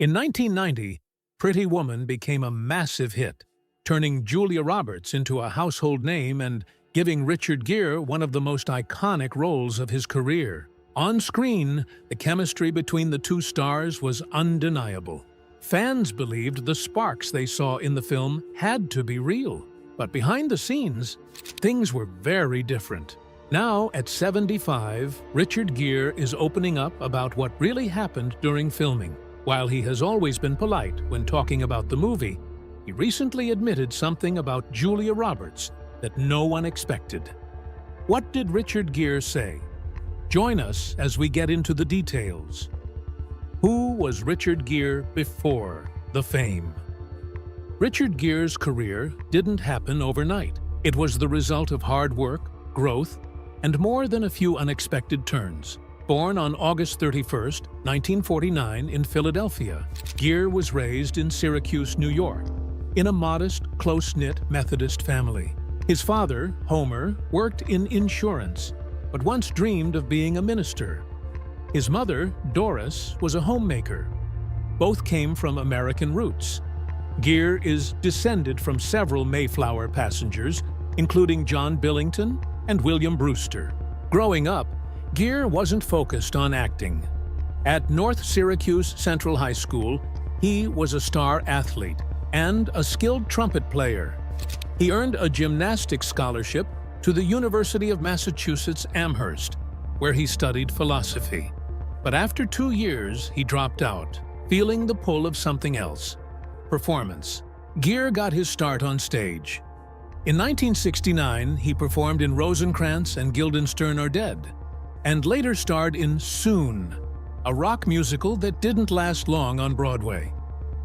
In 1990, Pretty Woman became a massive hit, turning Julia Roberts into a household name and giving Richard Gere one of the most iconic roles of his career. On screen, the chemistry between the two stars was undeniable. Fans believed the sparks they saw in the film had to be real. But behind the scenes, things were very different. Now, at 75, Richard Gere is opening up about what really happened during filming. While he has always been polite when talking about the movie, he recently admitted something about Julia Roberts that no one expected. What did Richard Gere say? Join us as we get into the details. Who was Richard Gere before the fame? Richard Gere's career didn't happen overnight. It was the result of hard work, growth, and more than a few unexpected turns. Born on August 31, 1949 in Philadelphia, Gere was raised in Syracuse, New York, in a modest, close-knit Methodist family. His father, Homer, worked in insurance, but once dreamed of being a minister. His mother, Doris, was a homemaker. Both came from American roots. Gere is descended from several Mayflower passengers, including John Billington and William Brewster. Growing up, Gere wasn't focused on acting. At North Syracuse Central High School, he was a star athlete and a skilled trumpet player. He earned a gymnastics scholarship to the University of Massachusetts Amherst, where he studied philosophy. But after 2 years, he dropped out, feeling the pull of something else: performance. Gere got his start on stage. In 1969, he performed in Rosencrantz and Guildenstern Are Dead, and later starred in Soon, a rock musical that didn't last long on Broadway.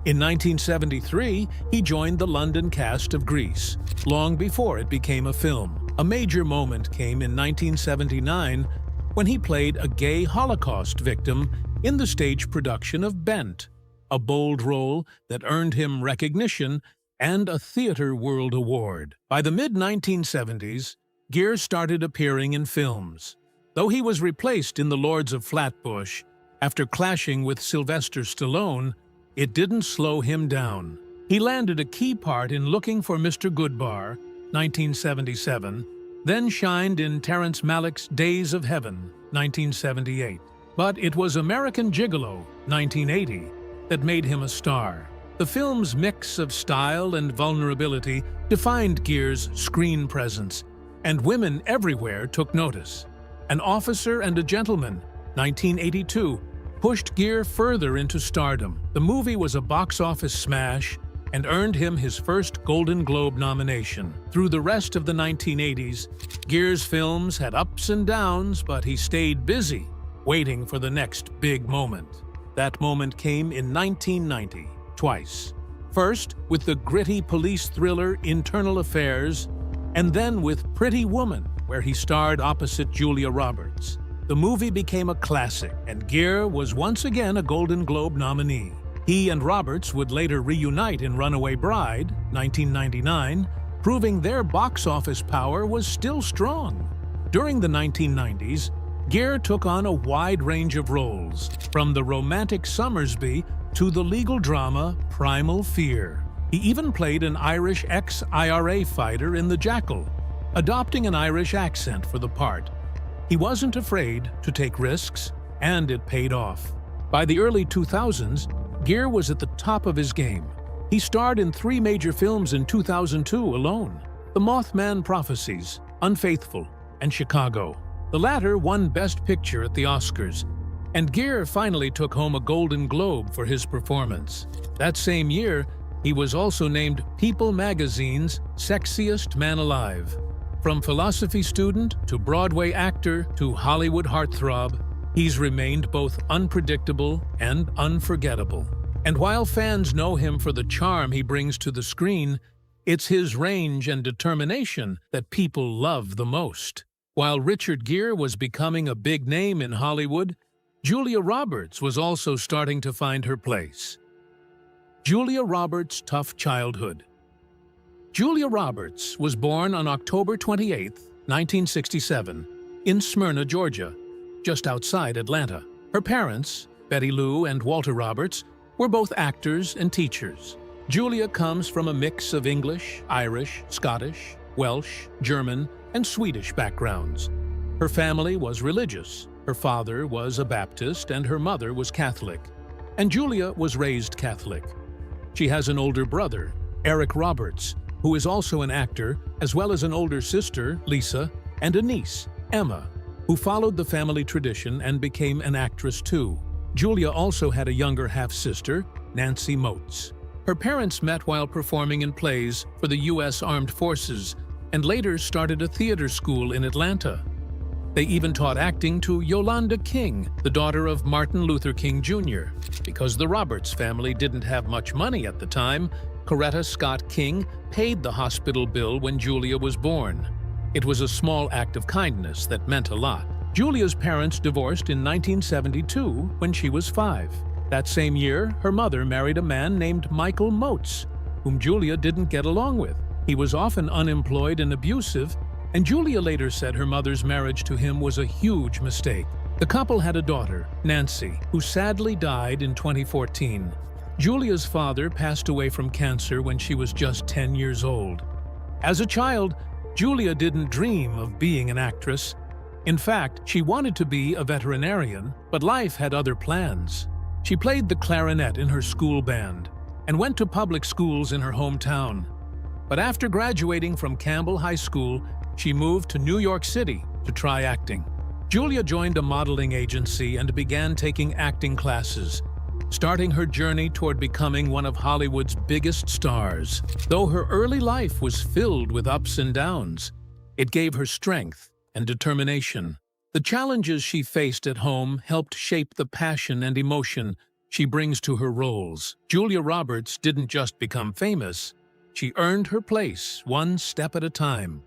In 1973, he joined the London cast of Grease, long before it became a film. A major moment came in 1979 when he played a gay Holocaust victim in the stage production of Bent, a bold role that earned him recognition and a Theatre World Award. By the mid-1970s, Gere started appearing in films. Though he was replaced in The Lords of Flatbush after clashing with Sylvester Stallone, it didn't slow him down. He landed a key part in Looking for Mr. Goodbar, 1977, then shined in Terrence Malick's Days of Heaven, 1978. But it was American Gigolo, 1980, that made him a star. The film's mix of style and vulnerability defined Gere's screen presence, and women everywhere took notice. An Officer and a Gentleman, 1982, pushed Gere further into stardom. The movie was a box office smash and earned him his first Golden Globe nomination. Through the rest of the 1980s, Gere's films had ups and downs, but he stayed busy, waiting for the next big moment. That moment came in 1990, twice. First, with the gritty police thriller Internal Affairs, and then with Pretty Woman, where he starred opposite Julia Roberts. The movie became a classic, and Gere was once again a Golden Globe nominee. He and Roberts would later reunite in Runaway Bride, 1999, proving their box office power was still strong. During the 1990s, Gere took on a wide range of roles, from the romantic Summersby to the legal drama Primal Fear. He even played an Irish ex-IRA fighter in The Jackal, adopting an Irish accent for the part. He wasn't afraid to take risks, and it paid off. By the early 2000s, Gere was at the top of his game. He starred in 3 major films in 2002 alone: The Mothman Prophecies, Unfaithful, and Chicago. The latter won Best Picture at the Oscars, and Gere finally took home a Golden Globe for his performance. That same year, he was also named People magazine's Sexiest Man Alive. From philosophy student to Broadway actor to Hollywood heartthrob, he's remained both unpredictable and unforgettable. And while fans know him for the charm he brings to the screen, it's his range and determination that people love the most. While Richard Gere was becoming a big name in Hollywood, Julia Roberts was also starting to find her place. Julia Roberts' tough childhood. Julia Roberts was born on October 28, 1967, in Smyrna, Georgia, just outside Atlanta. Her parents, Betty Lou and Walter Roberts, were both actors and teachers. Julia comes from a mix of English, Irish, Scottish, Welsh, German, and Swedish backgrounds. Her family was religious. Her father was a Baptist and her mother was Catholic. And Julia was raised Catholic. She has an older brother, Eric Roberts, who is also an actor, as well as an older sister, Lisa, and a niece, Emma, who followed the family tradition and became an actress too. Julia also had a younger half-sister, Nancy Moats. Her parents met while performing in plays for the U.S. Armed Forces and later started a theater school in Atlanta. They even taught acting to Yolanda King, the daughter of Martin Luther King Jr. Because the Roberts family didn't have much money at the time, Coretta Scott King paid the hospital bill when Julia was born. It was a small act of kindness that meant a lot. Julia's parents divorced in 1972 when she was 5. That same year, her mother married a man named Michael Moats, whom Julia didn't get along with. He was often unemployed and abusive, and Julia later said her mother's marriage to him was a huge mistake. The couple had a daughter, Nancy, who sadly died in 2014. Julia's father passed away from cancer when she was just 10 years old. As a child, Julia didn't dream of being an actress. In fact, she wanted to be a veterinarian, but life had other plans. She played the clarinet in her school band and went to public schools in her hometown. But after graduating from Campbell High School, she moved to New York City to try acting. Julia joined a modeling agency and began taking acting classes, starting her journey toward becoming one of Hollywood's biggest stars. Though her early life was filled with ups and downs, it gave her strength and determination. The challenges she faced at home helped shape the passion and emotion she brings to her roles. Julia Roberts didn't just become famous, she earned her place one step at a time.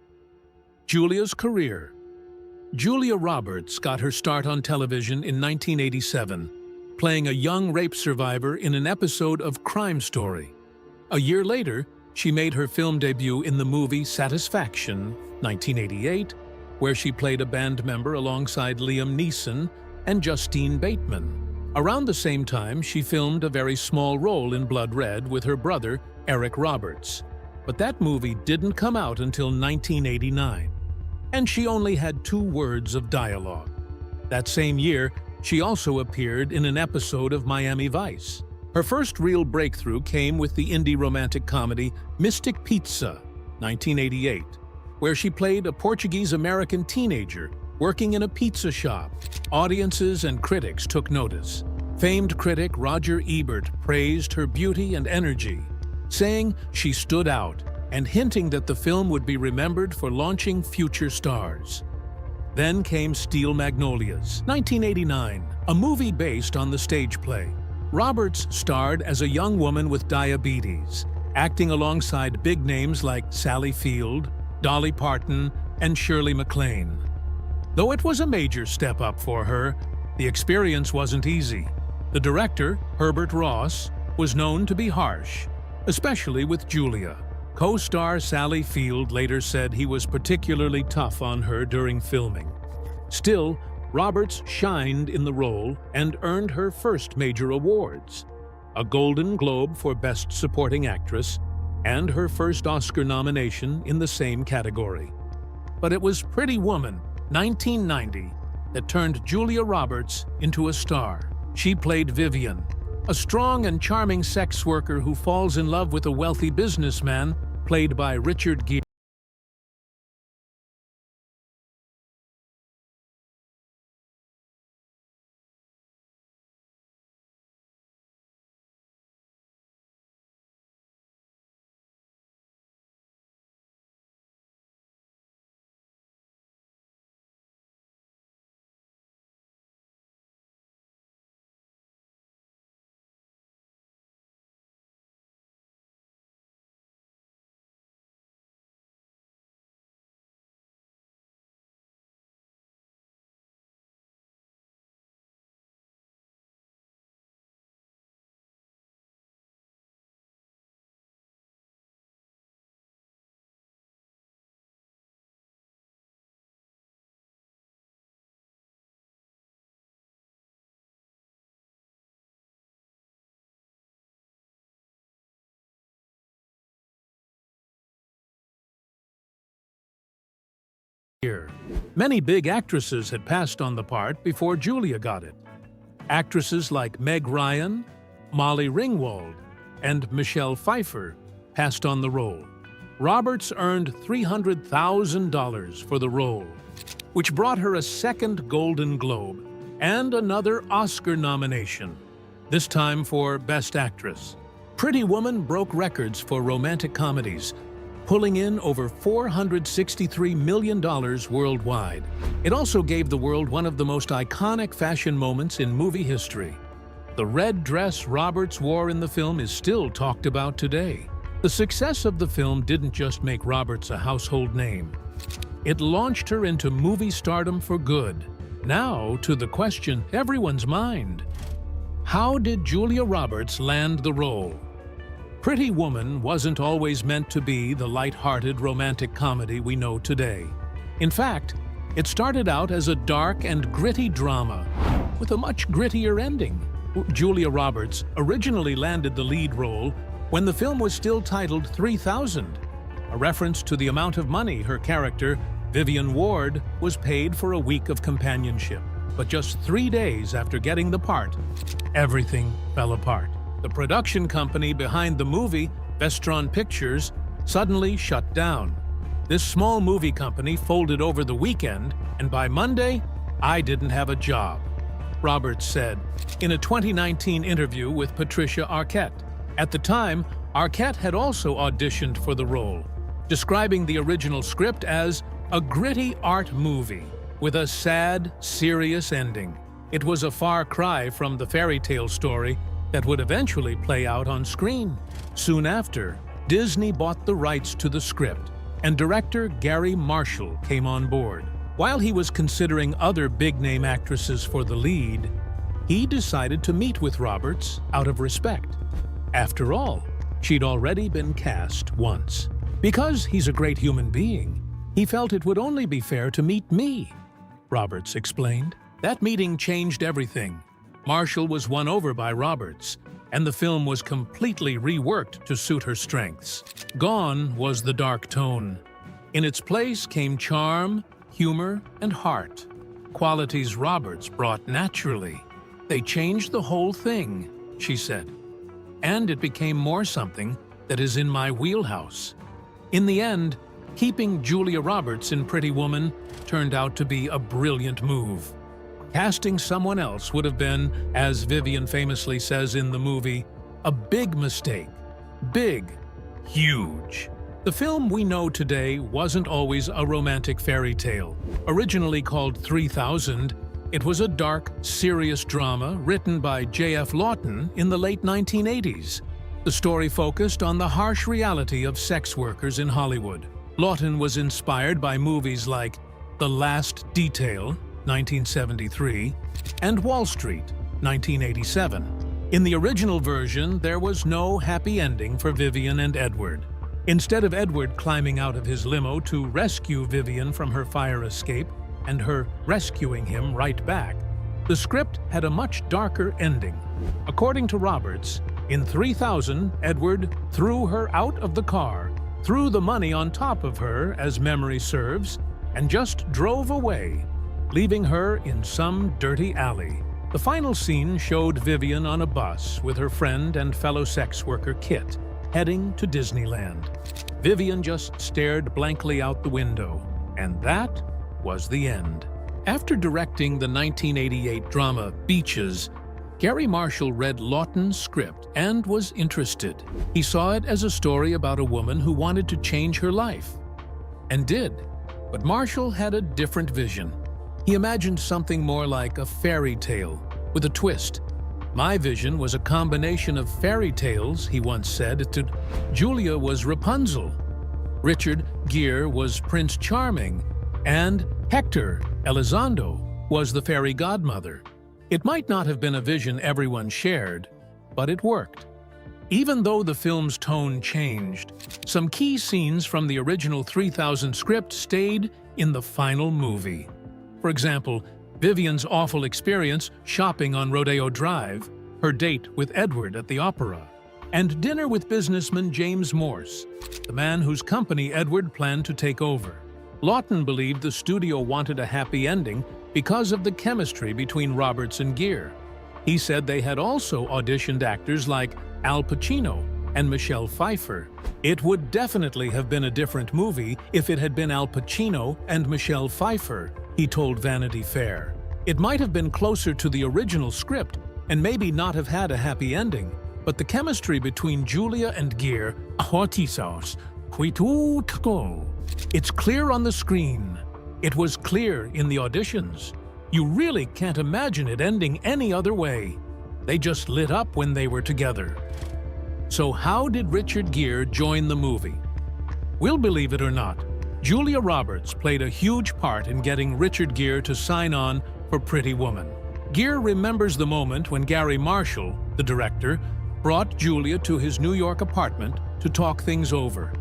Julia's career. Julia Roberts got her start on television in 1987, playing a young rape survivor in an episode of Crime Story. A year later, she made her film debut in the movie Satisfaction, 1988, where she played a band member alongside Liam Neeson and Justine Bateman. Around the same time, she filmed a very small role in Blood Red with her brother, Eric Roberts. But that movie didn't come out until 1989, and she only had 2 words of dialogue. That same year, she also appeared in an episode of Miami Vice. Her first real breakthrough came with the indie romantic comedy Mystic Pizza, 1988, where she played a Portuguese-American teenager working in a pizza shop. Audiences and critics took notice. Famed critic Roger Ebert praised her beauty and energy, saying she stood out and hinting that the film would be remembered for launching future stars. Then came Steel Magnolias, 1989, a movie based on the stage play. Roberts starred as a young woman with diabetes, acting alongside big names like Sally Field, Dolly Parton, and Shirley MacLaine. Though it was a major step up for her, the experience wasn't easy. The director, Herbert Ross, was known to be harsh, especially with Julia. Co-star Sally Field later said he was particularly tough on her during filming. Still, Roberts shined in the role and earned her first major awards: a Golden Globe for Best Supporting Actress and her first Oscar nomination in the same category. But it was Pretty Woman, 1990, that turned Julia Roberts into a star. She played Vivian, a strong and charming sex worker who falls in love with a wealthy businessman, played by Richard Gere. Gere. Many big actresses had passed on the part before Julia got it. Actresses like Meg Ryan, Molly Ringwald, and Michelle Pfeiffer passed on the role. Roberts earned $300,000 for the role, which brought her a second Golden Globe and another Oscar nomination, this time for Best Actress. Pretty Woman broke records for romantic comedies, pulling in over $463 million worldwide. It also gave the world one of the most iconic fashion moments in movie history. The red dress Roberts wore in the film is still talked about today. The success of the film didn't just make Roberts a household name. It launched her into movie stardom for good. Now to the question everyone's mind. How did Julia Roberts land the role? Pretty Woman wasn't always meant to be the light-hearted romantic comedy we know today. In fact, it started out as a dark and gritty drama with a much grittier ending. Julia Roberts originally landed the lead role when the film was still titled 3000, a reference to the amount of money her character, Vivian Ward, was paid for a week of companionship. But just 3 days after getting the part, everything fell apart. The production company behind the movie, Vestron Pictures, suddenly shut down. This small movie company folded over the weekend, and by Monday, I didn't have a job, Roberts said in a 2019 interview with Patricia Arquette. At the time, Arquette had also auditioned for the role, describing the original script as a gritty art movie with a sad, serious ending. It was a far cry from the fairy tale story that would eventually play out on screen. Soon after, Disney bought the rights to the script, and director Gary Marshall came on board. While he was considering other big-name actresses for the lead, he decided to meet with Roberts out of respect. After all, she'd already been cast once. Because he's a great human being, he felt it would only be fair to meet me, Roberts explained. That meeting changed everything. Marshall was won over by Roberts, and the film was completely reworked to suit her strengths. Gone was the dark tone. In its place came charm, humor, and heart, qualities Roberts brought naturally. They changed the whole thing, she said, and it became more something that is in my wheelhouse. In the end, keeping Julia Roberts in Pretty Woman turned out to be a brilliant move. Casting someone else would have been, as Vivian famously says in the movie, a big mistake. Big. Huge. The film we know today wasn't always a romantic fairy tale. Originally called 3000, it was a dark, serious drama written by J.F. Lawton in the late 1980s. The story focused on the harsh reality of sex workers in Hollywood. Lawton was inspired by movies like The Last Detail, 1973, and Wall Street, 1987. In the original version, there was no happy ending for Vivian and Edward. Instead of Edward climbing out of his limo to rescue Vivian from her fire escape and her rescuing him right back, the script had a much darker ending. According to Roberts, in 3000, Edward threw her out of the car, threw the money on top of her, as memory serves, and just drove away, leaving her in some dirty alley. The final scene showed Vivian on a bus with her friend and fellow sex worker Kit, heading to Disneyland. Vivian just stared blankly out the window, and that was the end. After directing the 1988 drama Beaches, Gary Marshall read Lawton's script and was interested. He saw it as a story about a woman who wanted to change her life, and did. But Marshall had a different vision. He imagined something more like a fairy tale, with a twist. My vision was a combination of fairy tales, he once said. Julia was Rapunzel, Richard Gere was Prince Charming, and Hector Elizondo was the fairy godmother. It might not have been a vision everyone shared, but it worked. Even though the film's tone changed, some key scenes from the original 3000 script stayed in the final movie. For example, Vivian's awful experience shopping on Rodeo Drive, her date with Edward at the opera, and dinner with businessman James Morse, the man whose company Edward planned to take over. Lawton believed the studio wanted a happy ending because of the chemistry between Roberts and Gere. He said they had also auditioned actors like Al Pacino and Michelle Pfeiffer. It would definitely have been a different movie if it had been Al Pacino and Michelle Pfeiffer, he told Vanity Fair. It might have been closer to the original script and maybe not have had a happy ending, but the chemistry between Julia and Gere, it's clear on the screen. It was clear in the auditions. You really can't imagine it ending any other way. They just lit up when they were together. So how did Richard Gere join the movie? We'll believe it or not, Julia Roberts played a huge part in getting Richard Gere to sign on for Pretty Woman. Gere remembers the moment when Gary Marshall, the director, brought Julia to his New York apartment to talk things over,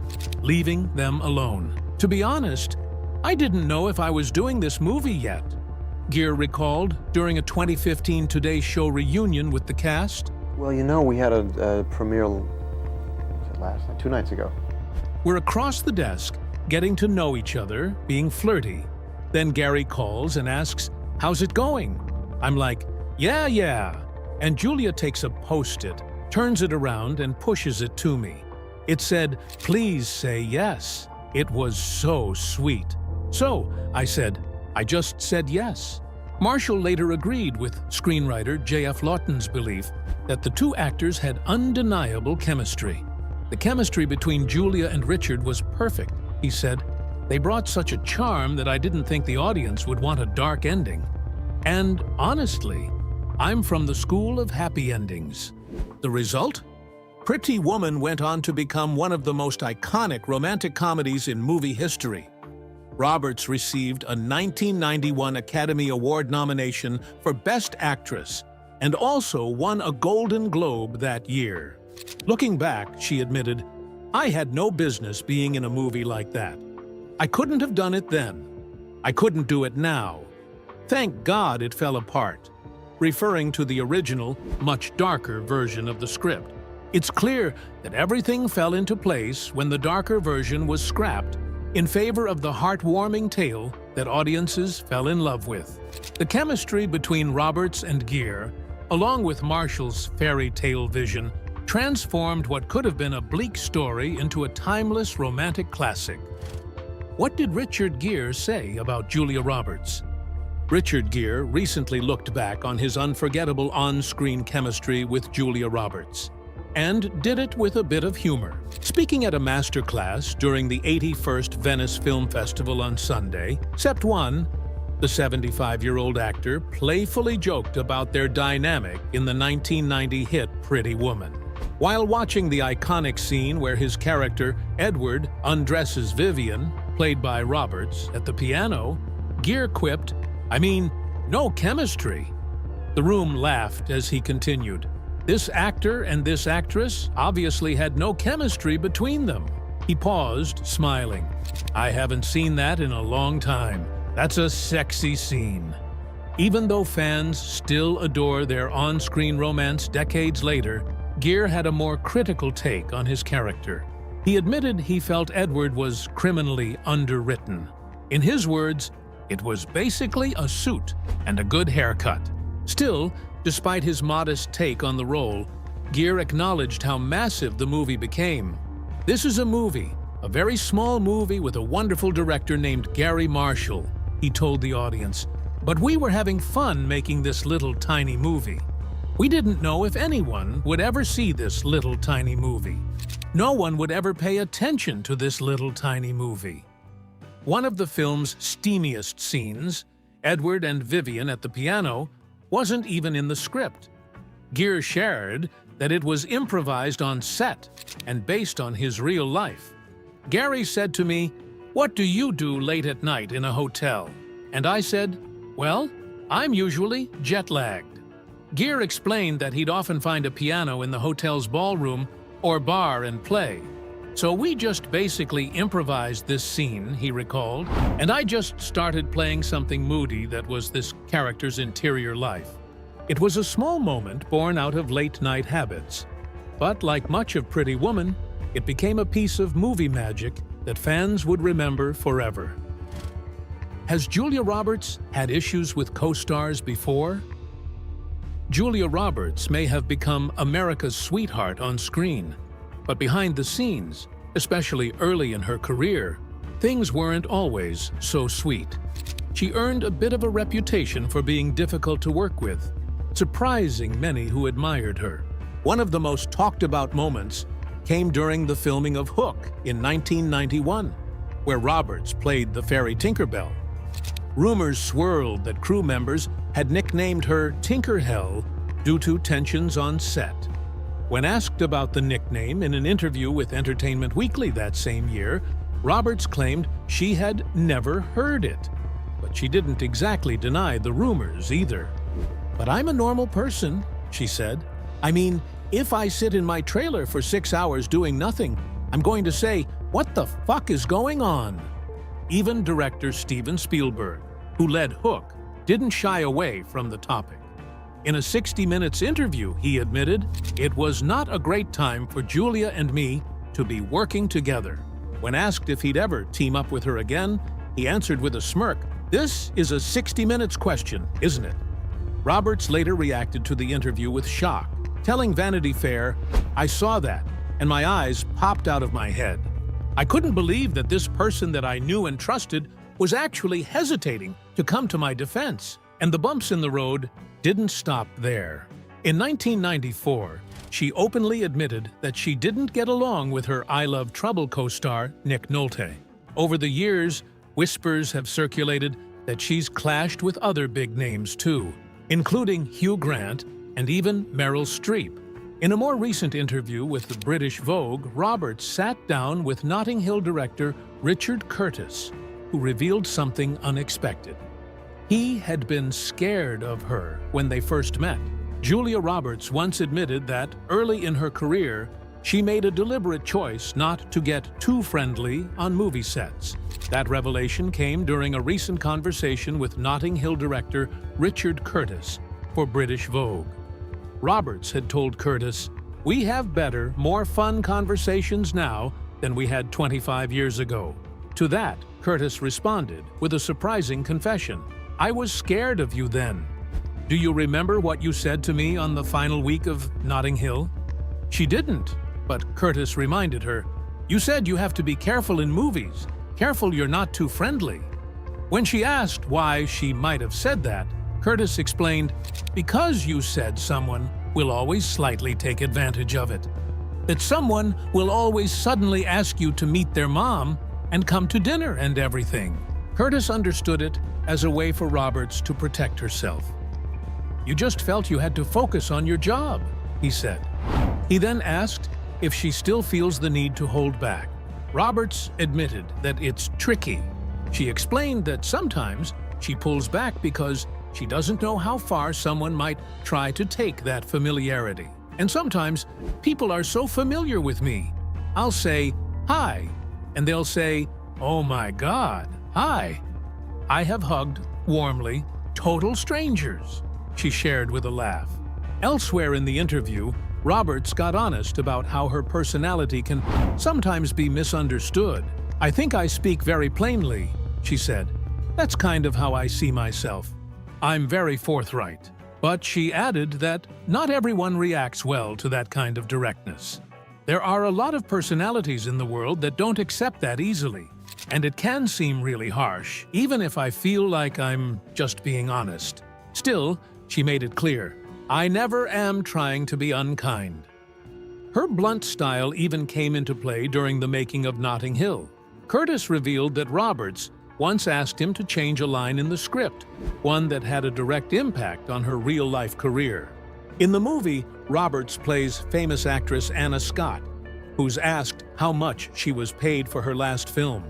leaving them alone. To be honest, I didn't know if I was doing this movie yet, Gere recalled during a 2015 Today Show reunion with the cast. Well, you know, we had a premiere, was it last night? 2 nights ago. We're across the desk, getting to know each other, being flirty. Then Gary calls and asks, "How's it going?" I'm like, yeah. And Julia takes a Post-it, turns it around and pushes it to me. It said, "Please say yes." It was so sweet. So, I said, "I just said yes." Marshall later agreed with screenwriter J.F. Lawton's belief that the two actors had undeniable chemistry. The chemistry between Julia and Richard was perfect, he said. They brought such a charm that I didn't think the audience would want a dark ending. And honestly, I'm from the school of happy endings. The result? Pretty Woman went on to become one of the most iconic romantic comedies in movie history. Roberts received a 1991 Academy Award nomination for Best Actress and also won a Golden Globe that year. Looking back, she admitted, "I had no business being in a movie like that. I couldn't have done it then. I couldn't do it now. Thank God it fell apart," referring to the original, much darker version of the script. It's clear that everything fell into place when the darker version was scrapped in favor of the heartwarming tale that audiences fell in love with. The chemistry between Roberts and Gere, along with Marshall's fairy tale vision, transformed what could have been a bleak story into a timeless romantic classic. What did Richard Gere say about Julia Roberts? Richard Gere recently looked back on his unforgettable on-screen chemistry with Julia Roberts, and did it with a bit of humor. Speaking at a masterclass during the 81st Venice Film Festival on Sunday, Sept 1, the 75-year-old actor playfully joked about their dynamic in the 1990 hit Pretty Woman. While watching the iconic scene where his character, Edward, undresses Vivian, played by Roberts, at the piano, Gere quipped, "I mean, no chemistry." The room laughed as he continued. This actor and this actress obviously had no chemistry between them. He paused, smiling. "I haven't seen that in a long time. That's a sexy scene." Even though fans still adore their on-screen romance decades later, Gere had a more critical take on his character. He admitted he felt Edward was criminally underwritten. In his words, "It was basically a suit and a good haircut." Still, despite his modest take on the role, Gere acknowledged how massive the movie became. "This is a movie, a very small movie with a wonderful director named Gary Marshall," he told the audience. "But we were having fun making this little tiny movie. We didn't know if anyone would ever see this little tiny movie. No one would ever pay attention to this little tiny movie." One of the film's steamiest scenes, Edward and Vivian at the piano, wasn't even in the script. Gere shared that it was improvised on set and based on his real life. "Gary said to me, 'What do you do late at night in a hotel?' And I said, 'Well, I'm usually jet-lagged.'" Gere explained that he'd often find a piano in the hotel's ballroom or bar and play. "So we just basically improvised this scene," he recalled, "and I just started playing something moody that was this character's interior life. It was a small moment born out of late-night habits. But like much of Pretty Woman, it became a piece of movie magic that fans would remember forever." Has Julia Roberts had issues with co-stars before? Julia Roberts may have become America's sweetheart on screen, but behind the scenes, especially early in her career, things weren't always so sweet. She earned a bit of a reputation for being difficult to work with, surprising many who admired her. One of the most talked about moments came during the filming of Hook in 1991, where Roberts played the fairy Tinkerbell. Rumors swirled that crew members had nicknamed her Tinkerhell due to tensions on set. When asked about the nickname in an interview with Entertainment Weekly that same year, Roberts claimed she had never heard it. But she didn't exactly deny the rumors either. "But I'm a normal person," she said. "I mean, if I sit in my trailer for 6 hours doing nothing, I'm going to say, 'What the fuck is going on?'" Even director Steven Spielberg, who led Hook, didn't shy away from the topic. In a 60 Minutes interview, he admitted, "It was not a great time for Julia and me to be working together." When asked if he'd ever team up with her again, he answered with a smirk, "This is a 60 Minutes question, isn't it?" Roberts later reacted to the interview with shock, telling Vanity Fair, "I saw that, and my eyes popped out of my head. I couldn't believe that this person that I knew and trusted was actually hesitating to come to my defense." And the bumps in the road didn't stop there. In 1994, she openly admitted that she didn't get along with her I Love Trouble co-star Nick Nolte. Over the years, whispers have circulated that she's clashed with other big names too, including Hugh Grant and even Meryl Streep. In a more recent interview with the British Vogue, Roberts sat down with Notting Hill director Richard Curtis, who revealed something unexpected. He had been scared of her when they first met. Julia Roberts once admitted that, early in her career, she made a deliberate choice not to get too friendly on movie sets. That revelation came during a recent conversation with Notting Hill director Richard Curtis for British Vogue. Roberts had told Curtis, "We have better, more fun conversations now than we had 25 years ago." To that, Curtis responded with a surprising confession. "I was scared of you then. Do you remember what you said to me on the final week of Notting Hill?" She didn't, but Curtis reminded her, "You said you have to be careful in movies, careful you're not too friendly." When she asked why she might have said that, Curtis explained, "Because you said someone will always slightly take advantage of it. That someone will always suddenly ask you to meet their mom and come to dinner and everything." Curtis understood it as a way for Roberts to protect herself. "You just felt you had to focus on your job," he said. He then asked if she still feels the need to hold back. Roberts admitted that it's tricky. She explained that sometimes she pulls back because she doesn't know how far someone might try to take that familiarity. "And sometimes people are so familiar with me. I'll say, 'Hi,' and they'll say, 'Oh my God, hi.' I have hugged, warmly, total strangers," she shared with a laugh. Elsewhere in the interview, Roberts got honest about how her personality can sometimes be misunderstood. "I think I speak very plainly," she said. "That's kind of how I see myself. I'm very forthright." But she added that not everyone reacts well to that kind of directness. "There are a lot of personalities in the world that don't accept that easily, and it can seem really harsh, even if I feel like I'm just being honest." Still, she made it clear, "I never am trying to be unkind." Her blunt style even came into play during the making of Notting Hill. Curtis revealed that Roberts once asked him to change a line in the script, one that had a direct impact on her real-life career. In the movie, Roberts plays famous actress Anna Scott, who's asked how much she was paid for her last film.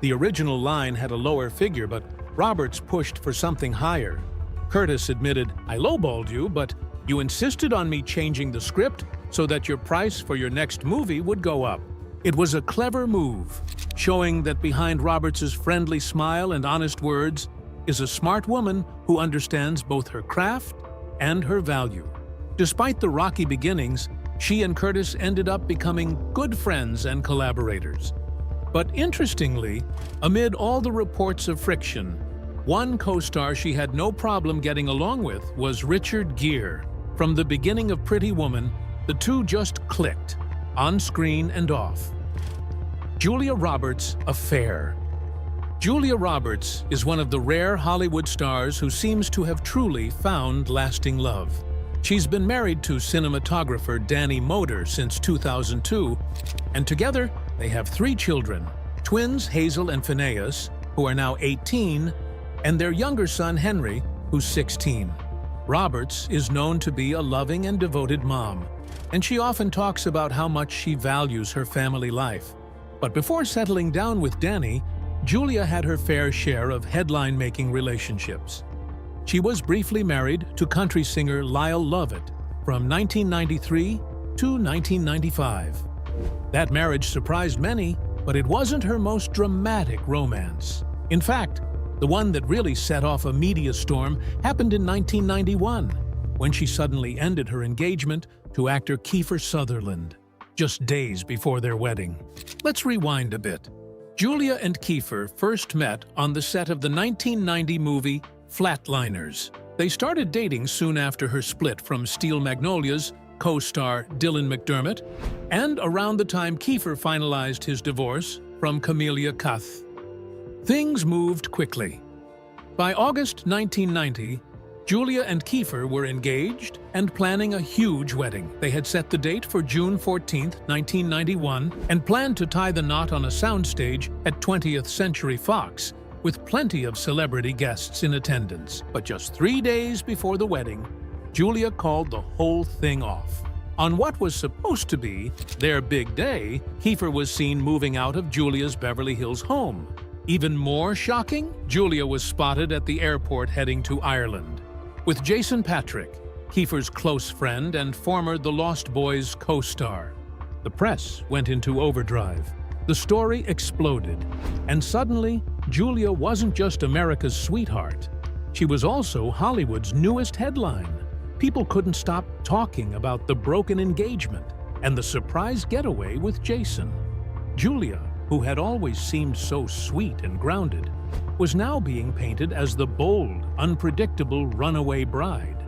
The original line had a lower figure, but Roberts pushed for something higher. Curtis admitted, "I lowballed you, but you insisted on me changing the script so that your price for your next movie would go up." It was a clever move, showing that behind Roberts's friendly smile and honest words is a smart woman who understands both her craft and her value. Despite the rocky beginnings, she and Curtis ended up becoming good friends and collaborators. But interestingly, amid all the reports of friction, One co-star she had no problem getting along with was Richard Gere. From the beginning of Pretty Woman, the two just clicked, on screen and off. Julia Roberts' affair. Julia Roberts is one of the rare Hollywood stars who seems to have truly found lasting love. She's been married to cinematographer Danny Moder since 2002, and together they have 3 children, twins Hazel and Phineas, who are now 18, and their younger son Henry, who's 16. Roberts is known to be a loving and devoted mom, and she often talks about how much she values her family life. But before settling down with Danny, Julia had her fair share of headline-making relationships. She was briefly married to country singer Lyle Lovett from 1993 to 1995. That marriage surprised many, but it wasn't her most dramatic romance. In fact, the one that really set off a media storm happened in 1991, when she suddenly ended her engagement to actor Kiefer Sutherland, just days before their wedding. Let's rewind a bit. Julia and Kiefer first met on the set of the 1990 movie Flatliners. They started dating soon after her split from Steel Magnolias co-star Dylan McDermott, and around the time Kiefer finalized his divorce from Camelia Cuth. Things moved quickly. By August 1990, Julia and Kiefer were engaged and planning a huge wedding. They had set the date for June 14, 1991, and planned to tie the knot on a soundstage at 20th Century Fox, with plenty of celebrity guests in attendance. But just 3 days before the wedding, Julia called the whole thing off. On what was supposed to be their big day, Kiefer was seen moving out of Julia's Beverly Hills home. Even more shocking, Julia was spotted at the airport heading to Ireland with Jason Patric, Kiefer's close friend and former The Lost Boys co-star. The press went into overdrive. The story exploded, and suddenly, Julia wasn't just America's sweetheart. She was also Hollywood's newest headline. People couldn't stop talking about the broken engagement and the surprise getaway with Jason. Julia, who had always seemed so sweet and grounded, was now being painted as the bold, unpredictable runaway bride.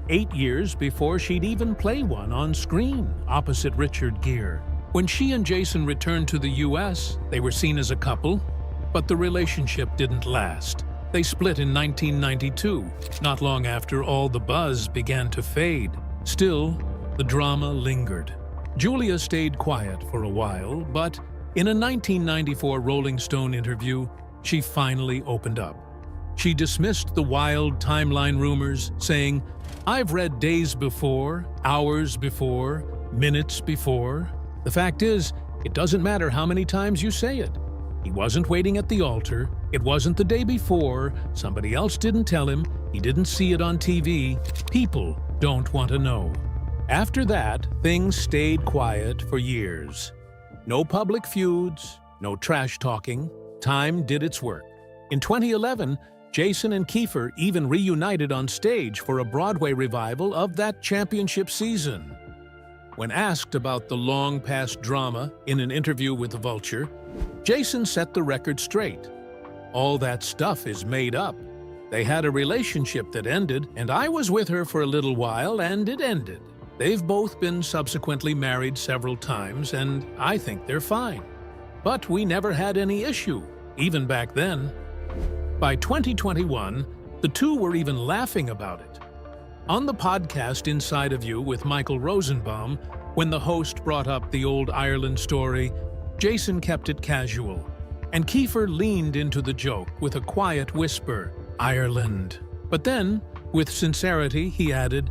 8 years before she'd even play one on screen opposite Richard Gere. When she and Jason returned to the US, they were seen as a couple, but the relationship didn't last. They split in 1992, not long after all the buzz began to fade. Still, the drama lingered. Julia stayed quiet for a while, but in a 1994 Rolling Stone interview, she finally opened up. She dismissed the wild timeline rumors, saying, "I've read days before, hours before, minutes before. The fact is, it doesn't matter how many times you say it. He wasn't waiting at the altar. It wasn't the day before. Somebody else didn't tell him. He didn't see it on TV. People don't want to know." After that, things stayed quiet for years. No public feuds, no trash talking. Time did its work. In 2011, Jason and Kiefer even reunited on stage for a Broadway revival of that championship season. When asked about the long-past drama in an interview with The Vulture, Jason set the record straight. "All that stuff is made up. They had a relationship that ended, and I was with her for a little while, and it ended. They've both been subsequently married several times, and I think they're fine. But we never had any issue, even back then." By 2021, the two were even laughing about it. On the podcast Inside of You with Michael Rosenbaum, when the host brought up the old Ireland story, Jason kept it casual, and Kiefer leaned into the joke with a quiet whisper, "Ireland." But then, with sincerity, he added,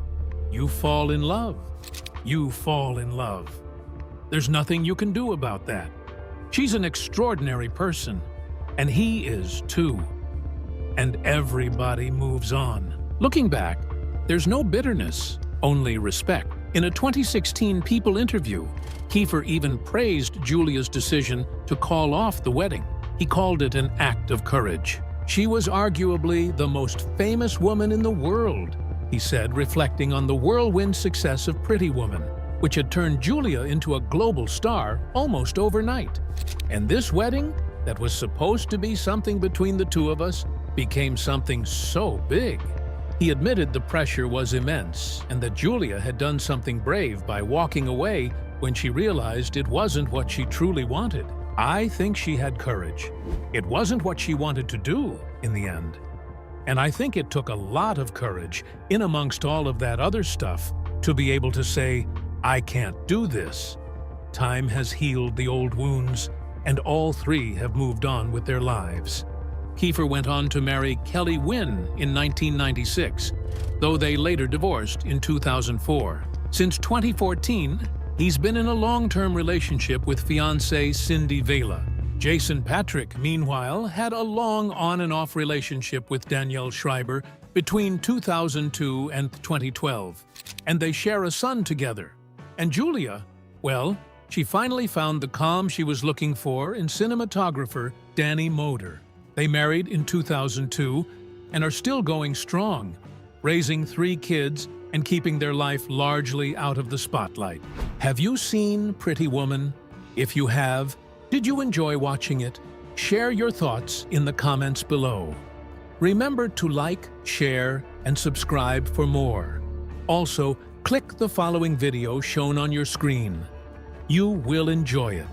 "You fall in love. You fall in love. There's nothing you can do about that. She's an extraordinary person, and he is too. And everybody moves on." Looking back, there's no bitterness, only respect. In a 2016 People interview, Kiefer even praised Julia's decision to call off the wedding. He called it an act of courage. "She was arguably the most famous woman in the world," he said, reflecting on the whirlwind success of Pretty Woman, which had turned Julia into a global star almost overnight. "And this wedding, that was supposed to be something between the two of us, became something so big. He admitted the pressure was immense and that Julia had done something brave by walking away when she realized it wasn't what she truly wanted. I think she had courage. It wasn't what she wanted to do in the end. And I think it took a lot of courage, in amongst all of that other stuff, to be able to say, "I can't do this." Time has healed the old wounds, and all three have moved on with their lives. Kiefer went on to marry Kelly Wynn in 1996, though they later divorced in 2004. Since 2014, he's been in a long-term relationship with fiancée Cindy Vela. Jason Patrick, meanwhile, had a long on-and-off relationship with Danielle Schreiber between 2002 and 2012, and they share a son together. And Julia, well, she finally found the calm she was looking for in cinematographer Danny Moder. They married in 2002 and are still going strong, raising 3 kids and keeping their life largely out of the spotlight. Have you seen Pretty Woman? If you have, did you enjoy watching it? Share your thoughts in the comments below. Remember to like, share, and subscribe for more. Also, click the following video shown on your screen. You will enjoy it.